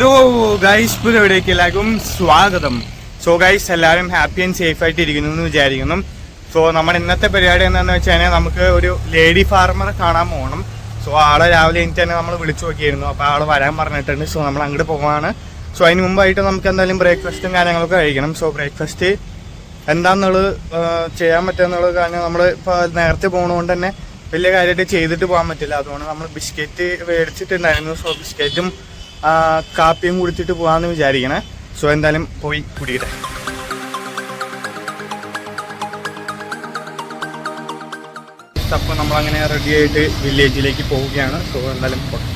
Hello guys, പുതിയവിടേക്ക് എല്ലാവർക്കും സ്വാഗതം. So guys, എല്ലാവരും ഹാപ്പി ആൻഡ് സേഫ് ആയിട്ട് ഇരിക്കുന്നു എന്ന് വിചാരിക്കുന്നു. സോ നമ്മുടെ ഇന്നത്തെ പരിപാടി എന്താണെന്ന് വെച്ച് കഴിഞ്ഞാൽ നമുക്ക് ഒരു ലേഡി ഫാർമറെ കാണാൻ പോകണം. സോ ആളെ രാവിലെ എനിക്ക് തന്നെ നമ്മൾ വിളിച്ചു നോക്കിയിരുന്നു. അപ്പോൾ ആൾ വരാൻ പറഞ്ഞിട്ടുണ്ട്. സോ നമ്മൾ അങ്ങോട്ട് പോകാനാണ്. സോ അതിന് മുമ്പായിട്ട് നമുക്ക് എന്തായാലും ബ്രേക്ക്ഫാസ്റ്റും കാര്യങ്ങളൊക്കെ കഴിക്കണം. സോ ബ്രേക്ക്ഫാസ്റ്റ് എന്താണെന്നുള്ളത് ചെയ്യാൻ പറ്റുമെന്നുള്ളത് കാരണം നമ്മൾ ഇപ്പോൾ നേരത്തെ പോകുന്നതുകൊണ്ട് തന്നെ വലിയ കാര്യമായിട്ട് ചെയ്തിട്ട് പോകാൻ പറ്റില്ല. അതുകൊണ്ട് നമ്മൾ ബിസ്ക്കറ്റ് മേടിച്ചിട്ടുണ്ടായിരുന്നു. സോ ബിസ്ക്കറ്റും കാപ്പിയും കുടിച്ചിട്ട് പോകാമെന്ന് വിചാരിക്കണേ. സോ എന്തായാലും പോയി കുടിക്കട്ടെ. അപ്പോൾ നമ്മളങ്ങനെ റെഡി ആയിട്ട് വില്ലേജിലേക്ക് പോവുകയാണ്. സോ എന്തായാലും പോകാം.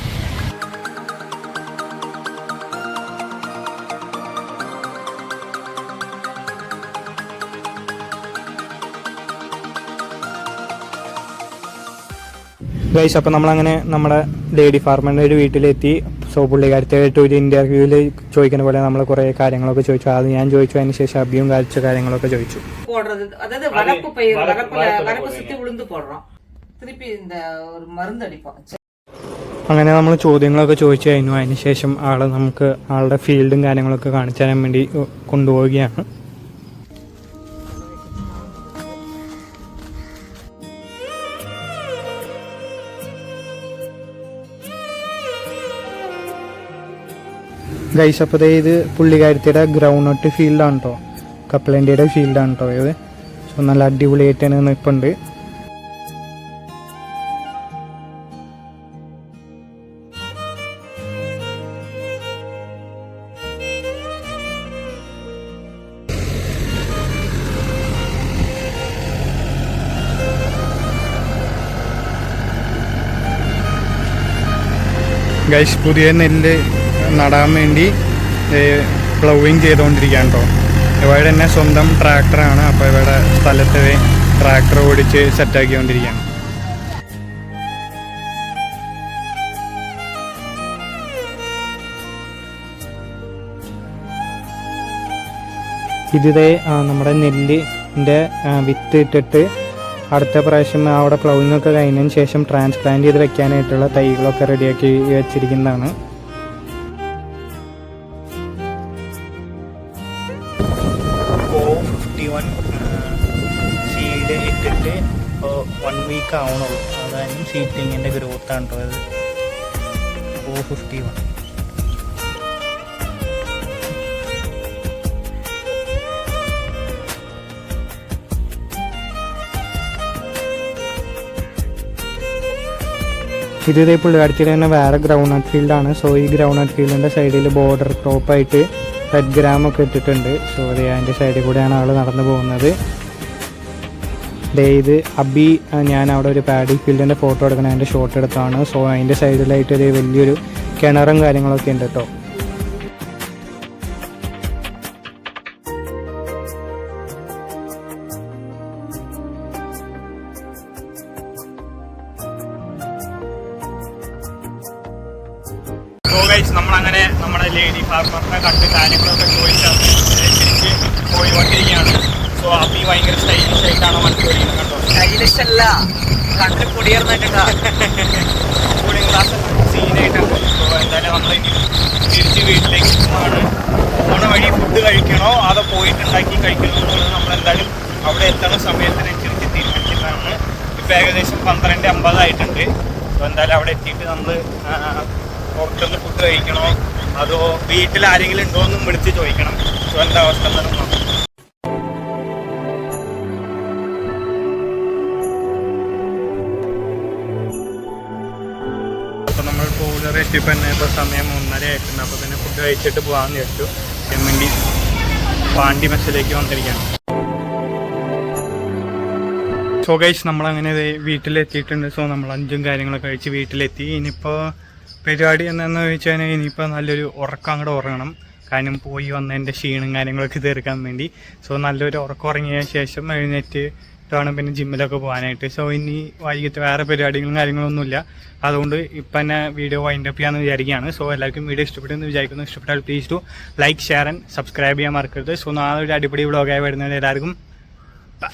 ഗൈസ്, അപ്പോൾ നമ്മളങ്ങനെ നമ്മുടെ ലേഡി ഫാർമറിൻ്റെ ഒരു വീട്ടിലെത്തി. സോ പുള്ളിക്കാരത്തായിട്ട് ഒരു ഇൻ്റർവ്യൂവിൽ ചോദിക്കുന്ന പോലെ നമ്മൾ കുറേ കാര്യങ്ങളൊക്കെ ചോദിച്ചു. അത് ഞാൻ ചോദിച്ചു, അതിന് ശേഷം അഭിയും കാഴ്ച കാര്യങ്ങളൊക്കെ ചോദിച്ചു. അങ്ങനെ നമ്മൾ ചോദ്യങ്ങളൊക്കെ ചോദിച്ചു കഴിഞ്ഞു. അതിന് ശേഷം ആള് നമുക്ക് ആളുടെ ഫീൽഡും കാര്യങ്ങളൊക്കെ കാണിച്ചു തരാൻ വേണ്ടി കൊണ്ടുപോവുകയാണ്. ഗൈസ്, അപ്പോൾ ഇത് പുള്ളിക്കാരത്തിയുടെ ഗ്രൗണ്ട് നട്ട് ഫീൽഡാണ് കേട്ടോ. കപ്പലണ്ടിയുടെ ഫീൽഡാണ് കേട്ടോ ഇത്. സോ നല്ല അടിപൊളിയായിട്ട് തന്നെ നിൽപ്പുണ്ട്. ഗൈസ്, പുതിയ നെല്ല് നടാൻ വേണ്ടി പ്ലവിങ് ചെയ്തുകൊണ്ടിരിക്കുകയാണ് കേട്ടോ. ഇവിടെ തന്നെ സ്വന്തം ട്രാക്ടറാണ്. അപ്പോൾ ഇവിടെ സ്ഥലത്ത് ട്രാക്ടർ ഓടിച്ച് സെറ്റാക്കിക്കൊണ്ടിരിക്കുകയാണ്. ഇതേ നമ്മുടെ നെല്ലിൻ്റെ വിത്ത് ഇട്ടിട്ട് അടുത്ത പ്രാവശ്യം അവിടെ പ്ലവിങ് ഒക്കെ കഴിഞ്ഞതിന് ശേഷം ട്രാൻസ്പ്ലാന്റ് ചെയ്ത് വെക്കാനായിട്ടുള്ള തൈകളൊക്കെ റെഡിയാക്കി വെച്ചിരിക്കുന്നതാണ്. സീഡ് ഇട്ടിട്ട് 1 വീക്ക് ആവണുള്ളൂ. അതായത് സീറ്റിങ്ങിൻ്റെ ഗ്രോത്താണ് കേട്ടോ അത്. 451. ഇതേ പുള്ളിക്കാരത്തിയുടെ തന്നെ വേറെ ഗ്രൗണ്ട് നട്ട് ഫീൽഡാണ്. സോ ഈ ഗ്രൗണ്ട് നട്ട് ഫീൽഡിൻ്റെ സൈഡിൽ ബോർഡർ ക്രോപ്പായിട്ട് റെഡ് ഗ്രാമൊക്കെ ഇട്ടിട്ടുണ്ട്. സോ അതിൻ്റെ സൈഡിൽ കൂടെയാണ് ആൾ നടന്നു പോകുന്നത്. ഇത് അബി, ഞാൻ അവിടെ ഒരു പാഡി ഫീൽഡിൻ്റെ ഫോട്ടോ എടുക്കണം, അതിൻ്റെ ഷോട്ട് എടുത്താണ്. സോ അതിൻ്റെ സൈഡിലായിട്ട് ഒരു വലിയൊരു കിണറും കാര്യങ്ങളൊക്കെ ഉണ്ട് കേട്ടോ. നമ്മളങ്ങനെ നമ്മുടെ ലേഡി ഫാർമറിനെ കണ്ട് കാര്യങ്ങളൊക്കെ ചോദിച്ച് പോയിക്കൊണ്ടിരിക്കുകയാണ്. സോ അബി ഭയങ്കര സ്റ്റൈലിഷ് ആയിട്ടാണ് വണ്ടി ഓടിക്കുന്നത് കേട്ടോ. സ്റ്റൈലിഷ് അല്ല, കണ്ട് കുടിയേറുന്നിട്ടാ. കൂളിംഗ് ഗ്ലാസ് സീനായിട്ടുണ്ട്. സോ എന്തായാലും നമ്മൾ ഇനി തിരിച്ച് വീട്ടിലേക്ക് പോവാണ്. പോണ വഴി ഫുഡ് കഴിക്കണോ അതോ പോയിട്ടുണ്ടാക്കി കഴിക്കണോ എന്നുള്ളത് നമ്മളെന്തായാലും അവിടെ എത്തുന്ന സമയത്തിനനുസരിച്ച് തീരുമാനിക്കുന്നതാണ്. ഇപ്പം ഏകദേശം 12:50 ആയിട്ടുണ്ട്. സോ എന്തായാലും അവിടെ എത്തിയിട്ട് നമ്മൾ പുറത്തുനിന്ന് ഫുഡ് കഴിക്കണോ അതോ വീട്ടിൽ ആരെങ്കിലും ഉണ്ടോ എന്നും വിളിച്ച് ചോദിക്കണം. സോ എന്താ അവസ്ഥ എന്നാലും നോക്കാം. അപ്പോൾ നമ്മൾ കൂടുതൽ എത്തിയപ്പോൾ തന്നെ ഇപ്പോൾ സമയം 1:30 ആയിട്ടുണ്ട്. അപ്പോൾ തന്നെ ഫുഡ് കഴിച്ചിട്ട് പോകാമെന്ന് വിചാരിച്ചു. ചെമ്മണ്ടി പാണ്ടി മെസ്സിലേക്ക് വന്നിരിക്കുകയാണ്. സോ ഗൈസ്, നമ്മളങ്ങനെ വീട്ടിലെത്തിയിട്ടുണ്ട്. സോ നമ്മൾ 5 കാര്യങ്ങളൊക്കെ കഴിച്ച് വീട്ടിലെത്തി. ഇനിയിപ്പോൾ പരിപാടി എന്താണെന്ന് ചോദിച്ചാൽ ഇനിയിപ്പോൾ നല്ലൊരു ഉറക്കം അങ്ങോട്ട് ഉറങ്ങണം. കാരണം പോയി വന്നതിൻ്റെ ക്ഷീണം കാര്യങ്ങളൊക്കെ തീർക്കാൻ വേണ്ടി. സോ നല്ലൊരു ഉറക്കം ഉറങ്ങിയ ശേഷം എഴുന്നേറ്റ് വേണം പിന്നെ ജിമ്മിലൊക്കെ പോകാനായിട്ട്. സോ ഇനി വൈകിട്ട് വേറെ പരിപാടികളും കാര്യങ്ങളൊന്നുമില്ല. അതുകൊണ്ട് ഇപ്പം തന്നെ വീഡിയോ വൈൻഡപ്പ് ചെയ്യാമെന്ന് വിചാരിക്കുകയാണ്. സോ എല്ലാവർക്കും വീഡിയോ ഇഷ്ടപ്പെട്ടെന്ന് വിചാരിക്കുന്നു. ഇഷ്ടപ്പെട്ടാൽ please to like, share and subscribe ചെയ്യാൻ മറക്കരുത്. സോ നാളെ ഒരു അടിപൊളി വ്ളോഗായി വരുന്നത് എല്ലാവർക്കും ബൈ.